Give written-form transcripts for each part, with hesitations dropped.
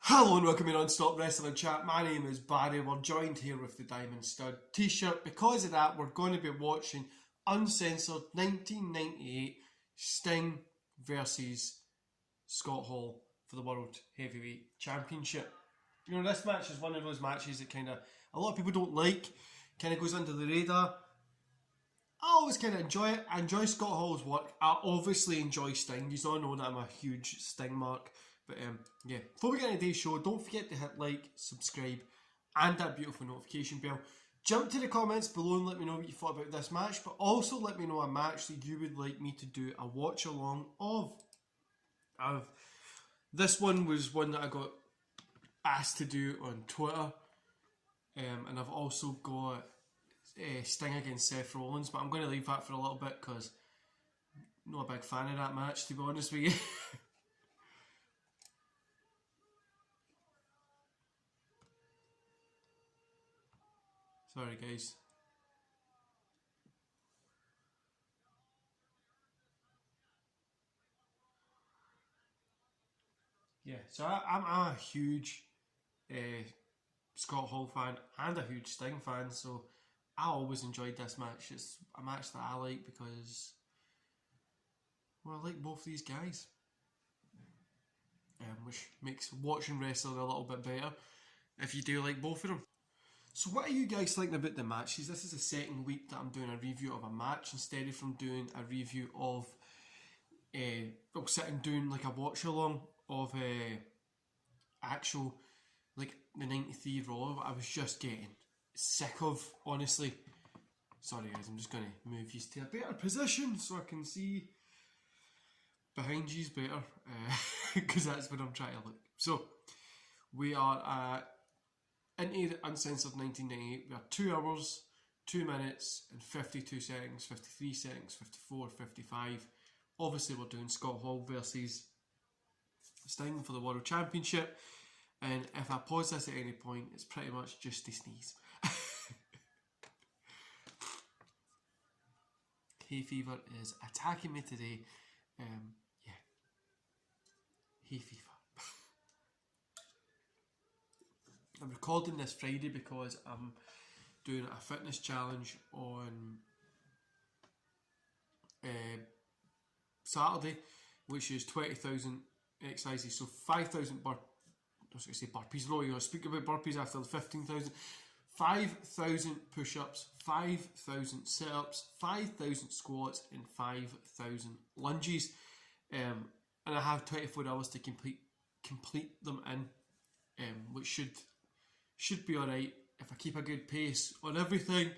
Hello and welcome to Non-Stop Wrestling Chat. My name is Barry. We're joined here with the Diamond Stud t-shirt. Because of that, we're going to be watching Uncensored 1998 Sting versus Scott Hall for the World Heavyweight Championship. You know, this match is one of those matches that a lot of people don't like, kind of goes under the radar. I always kind of enjoy it. I enjoy Scott Hall's work. I obviously enjoy Sting. You all know that I'm a huge Sting mark. But yeah, before we get into today's show, don't forget to hit like, subscribe, and that beautiful notification bell. Jump to the comments below and let me know what you thought about this match, but also let me know a match that you would like me to do a watch along of. This one was one that I got asked to do on Twitter, and I've also got Sting against Seth Rollins, but I'm going to leave that for a little bit because I'm not a big fan of that match, to be honest with you. Sorry guys. Yeah, so I'm a huge Scott Hall fan and a huge Sting fan, so I always enjoyed this match. It's a match that I like because, well, I like both these guys, which makes watching wrestling a little bit better if you do like both of them. So what are you guys thinking about the matches? This is the second week that I'm doing a review of a match instead of from doing a review of, sitting doing like a watch along of actual, like the 93 Raw. I was just getting sick of, honestly. Sorry guys, I'm just going to move you to a better position so I can see behind you's better, because that's what I'm trying to look. So we are into the Uncensored 1998. We are 2 hours, 2 minutes and 52 seconds, 53 seconds, 54, 55. Obviously we're doing Scott Hall versus Sting for the World Championship, and if I pause this at any point, it's pretty much just to sneeze. Hay fever is attacking me today. Yeah, hay fever. I'm recording this Friday because I'm doing a fitness challenge on Saturday, which is 20,000 exercises, so 5,000 I was going to say burpees, no, you're going to speak about burpees after the 15,000. 5,000 push-ups, 5,000 sit-ups, 5,000 squats and 5,000 lunges, and I have 24 hours to complete them in, which should be alright if I keep a good pace on everything.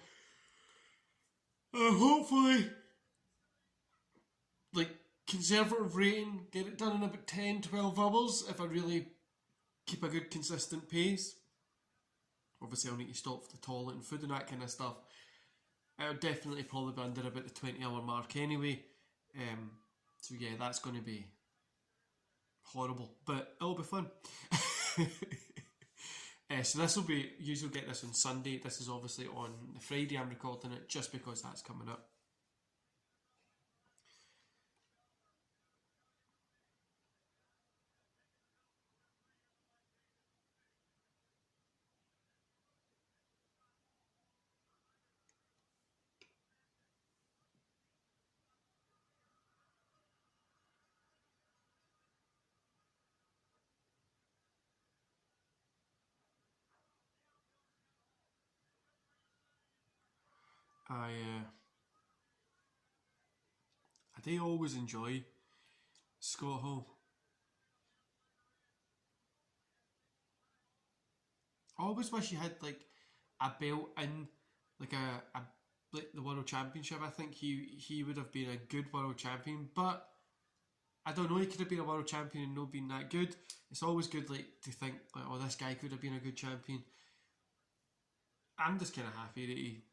Hopefully, like, conservative rating, get it done in about 10-12 hours if I really keep a good consistent pace. Obviously I'll need to stop for the toilet and food and that kind of stuff. I'll definitely probably be under about the 20-hour mark anyway. So yeah, that's going to be horrible, but it'll be fun. So this will be, usually get this on Sunday. This is obviously on the Friday I'm recording it just because that's coming up. I do always enjoy Scott Hall. I always wish he had like a belt in, like like the World Championship. I think he would have been a good World Champion, but I don't know, he could have been a World Champion and not been that good. It's always good like to think like, oh, this guy could have been a good champion. I'm just kind of happy that he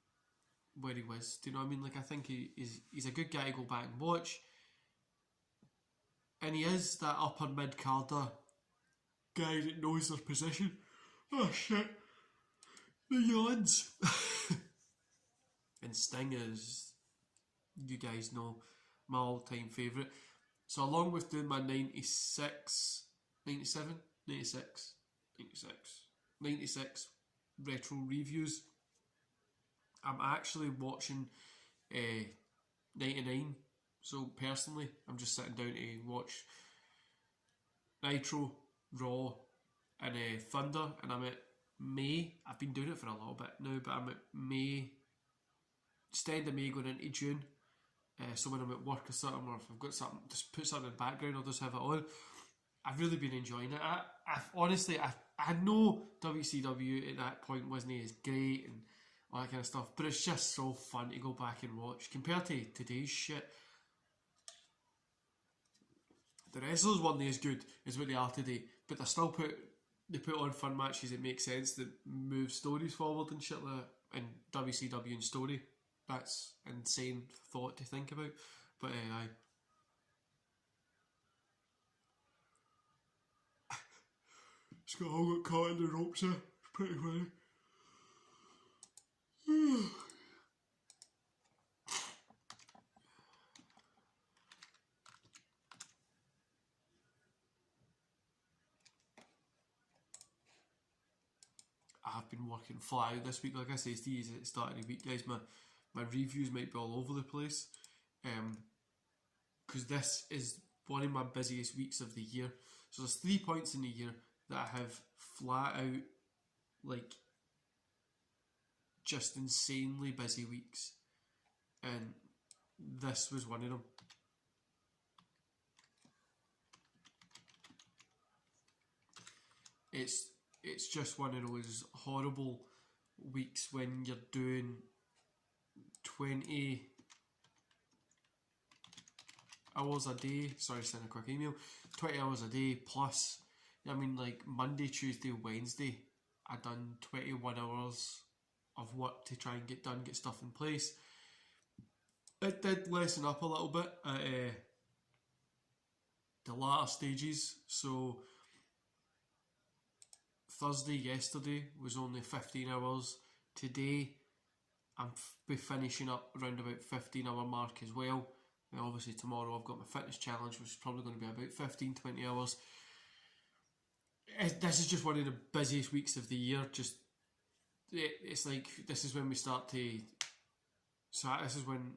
where he was. Do you know what I mean? Like, I think he's a good guy to go back and watch, and he is that upper mid carder guy that knows their position. Oh shit, the yawns. And Sting is, you guys know, my all-time favourite. So along with doing my 96, 97, 96, 96 retro reviews. I'm actually watching 99. So personally, I'm just sitting down to watch Nitro, Raw, and Thunder, and I'm at May. I've been doing it for a little bit now, but I'm at May, just end of May going into June. So when I'm at work or something, or if I've got something, just put something in the background, I'll just have it on. I've really been enjoying it. Honestly, I know WCW at that point wasn't as great and all that kind of stuff, but it's just so fun to go back and watch compared to today's shit. The wrestlers weren't as good as what they are today, but they put on fun matches that make sense, that move stories forward and shit like that. And WCW and story, that's insane thought to think about. But aye. It's all got caught in the ropes there. It's pretty funny. I've been working flat out this week. Like I say to you at the start of the week, guys, my reviews might be all over the place. Because this is one of my busiest weeks of the year. So there's 3 points in the year that I have flat out, like, just insanely busy weeks. And this was one of them. It's just one of those horrible weeks when you're doing 20 hours a day. Sorry, send a quick email. 20 hours a day plus, I mean, like Monday, Tuesday, Wednesday, I done 21 hours of work to try and get stuff in place. It did lessen up a little bit at the latter stages. So Thursday, yesterday, was only 15 hours. Today, I'm be finishing up around about 15-hour mark as well. And obviously tomorrow I've got my fitness challenge, which is probably going to be about 15-20 hours. This is just one of the busiest weeks of the year. It's like, this is when we start to... So this is when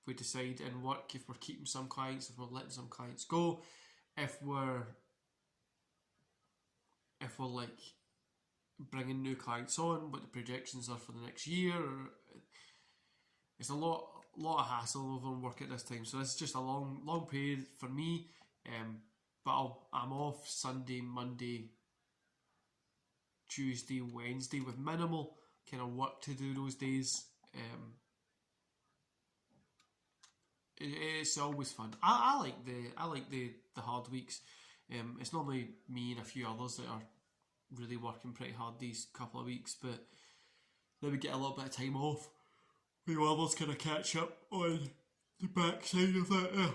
we decide in work if we're keeping some clients, if we're letting some clients go, if we're like bringing new clients on, what the projections are for the next year. It's a lot of hassle over work at this time, so it's just a long period for me. But I'm off Sunday, Monday, Tuesday, Wednesday with minimal kind of work to do those days. It's always fun. I like the hard weeks. It's normally me and a few others that are really working pretty hard these couple of weeks, but then we get a little bit of time off. We others kind of catch up on the backside of that.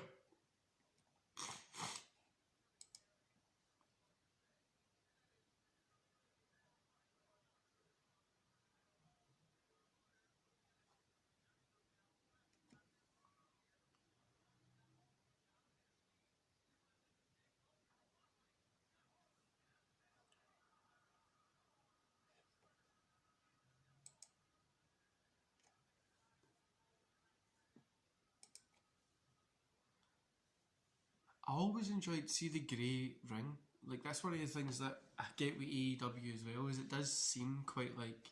I always enjoyed see the grey ring. Like, that's one of the things that I get with AEW as well, is it does seem quite like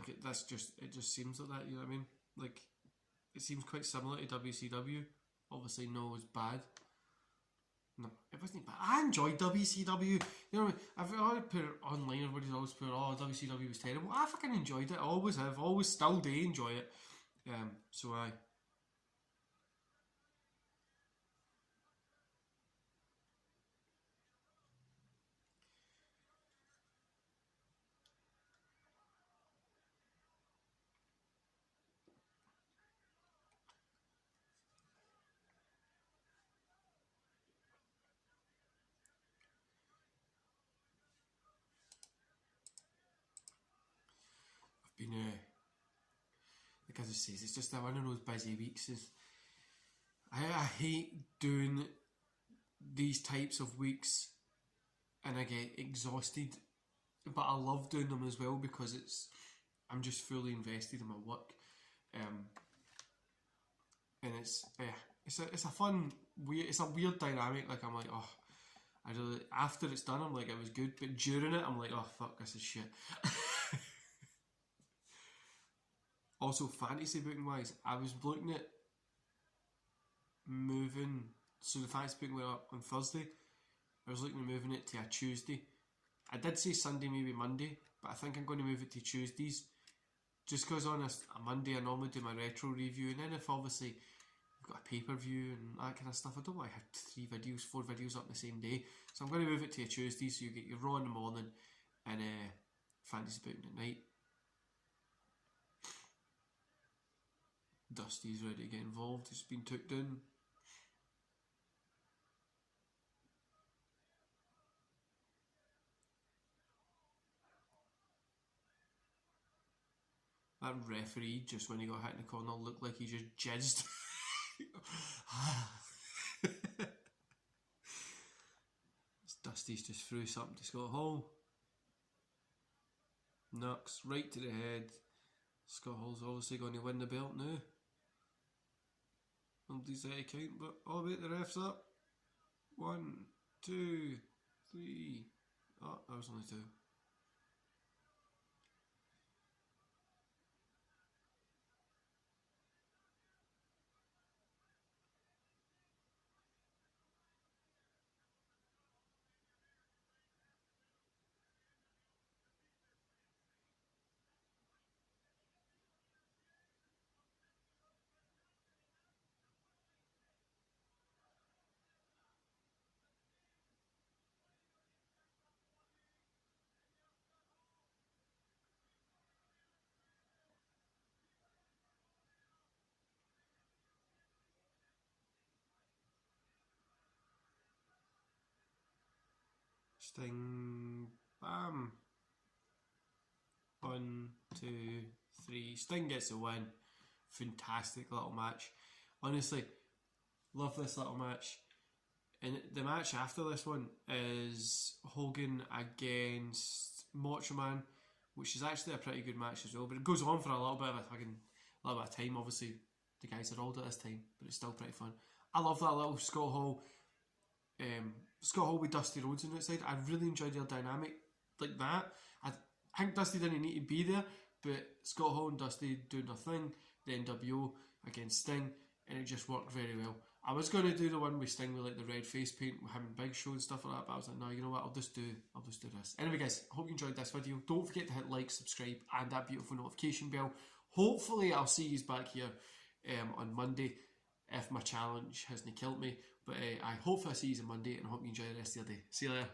it just seems like that, you know what I mean? Like, it seems quite similar to WCW. Obviously no it's bad. No, it wasn't bad. I enjoyed WCW. You know, I've always put it online, everybody's always put, oh, WCW was terrible. I fucking enjoyed it. I always have, always still do enjoy it. So I've been like as I say, it's just one of those busy weeks. I hate doing these types of weeks and I get exhausted, but I love doing them as well because I'm just fully invested in my work, and it's a fun weird, it's a weird dynamic. Like I'm like, oh, I really, after it's done I'm like it was good, but during it I'm like, oh fuck, this is shit. Also, fantasy booking wise, I was looking at moving. So the fantasy booking went up on Thursday. I was looking at moving it to a Tuesday. I did say Sunday, maybe Monday, but I think I'm going to move it to Tuesdays. Just because on a Monday I normally do my retro review, and then if obviously we've got a pay-per-view and that kind of stuff, I don't want to have 4 videos up the same day. So I'm going to move it to a Tuesday, so you get your Raw in the morning and fantasy booking at night. Dusty's ready to get involved. He's been took down. That referee, just when he got hit in the corner, looked like he just jizzed. Dusty's just threw something to Scott Hall. Knocks right to the head. Scott Hall's obviously going to win the belt now. Nobody's out of count, but oh wait, the ref's up. 1, 2, 3. Oh, that was only 2. Sting, bam. 1, 2, 3. Sting gets the win. Fantastic little match. Honestly, love this little match. And the match after this one is Hogan against Macho Man, which is actually a pretty good match as well. But it goes on for a little bit of time. Obviously, the guys are old at this time, but it's still pretty fun. I love that little Scott Hall with Dusty Rhodes on the outside. I really enjoyed their dynamic like that. I think Dusty didn't need to be there, but Scott Hall and Dusty doing their thing, the NWO against Sting, and it just worked very well. I was going to do the one with Sting with like the red face paint with him and Big Show and stuff like that, but I was like, no, you know what, I'll just do this. Anyway guys, I hope you enjoyed this video. Don't forget to hit like, subscribe and that beautiful notification bell. Hopefully I'll see you back here on Monday if my challenge hasn't killed me. But I hopefully see you on Monday, and I hope you enjoy the rest of your day. See you later.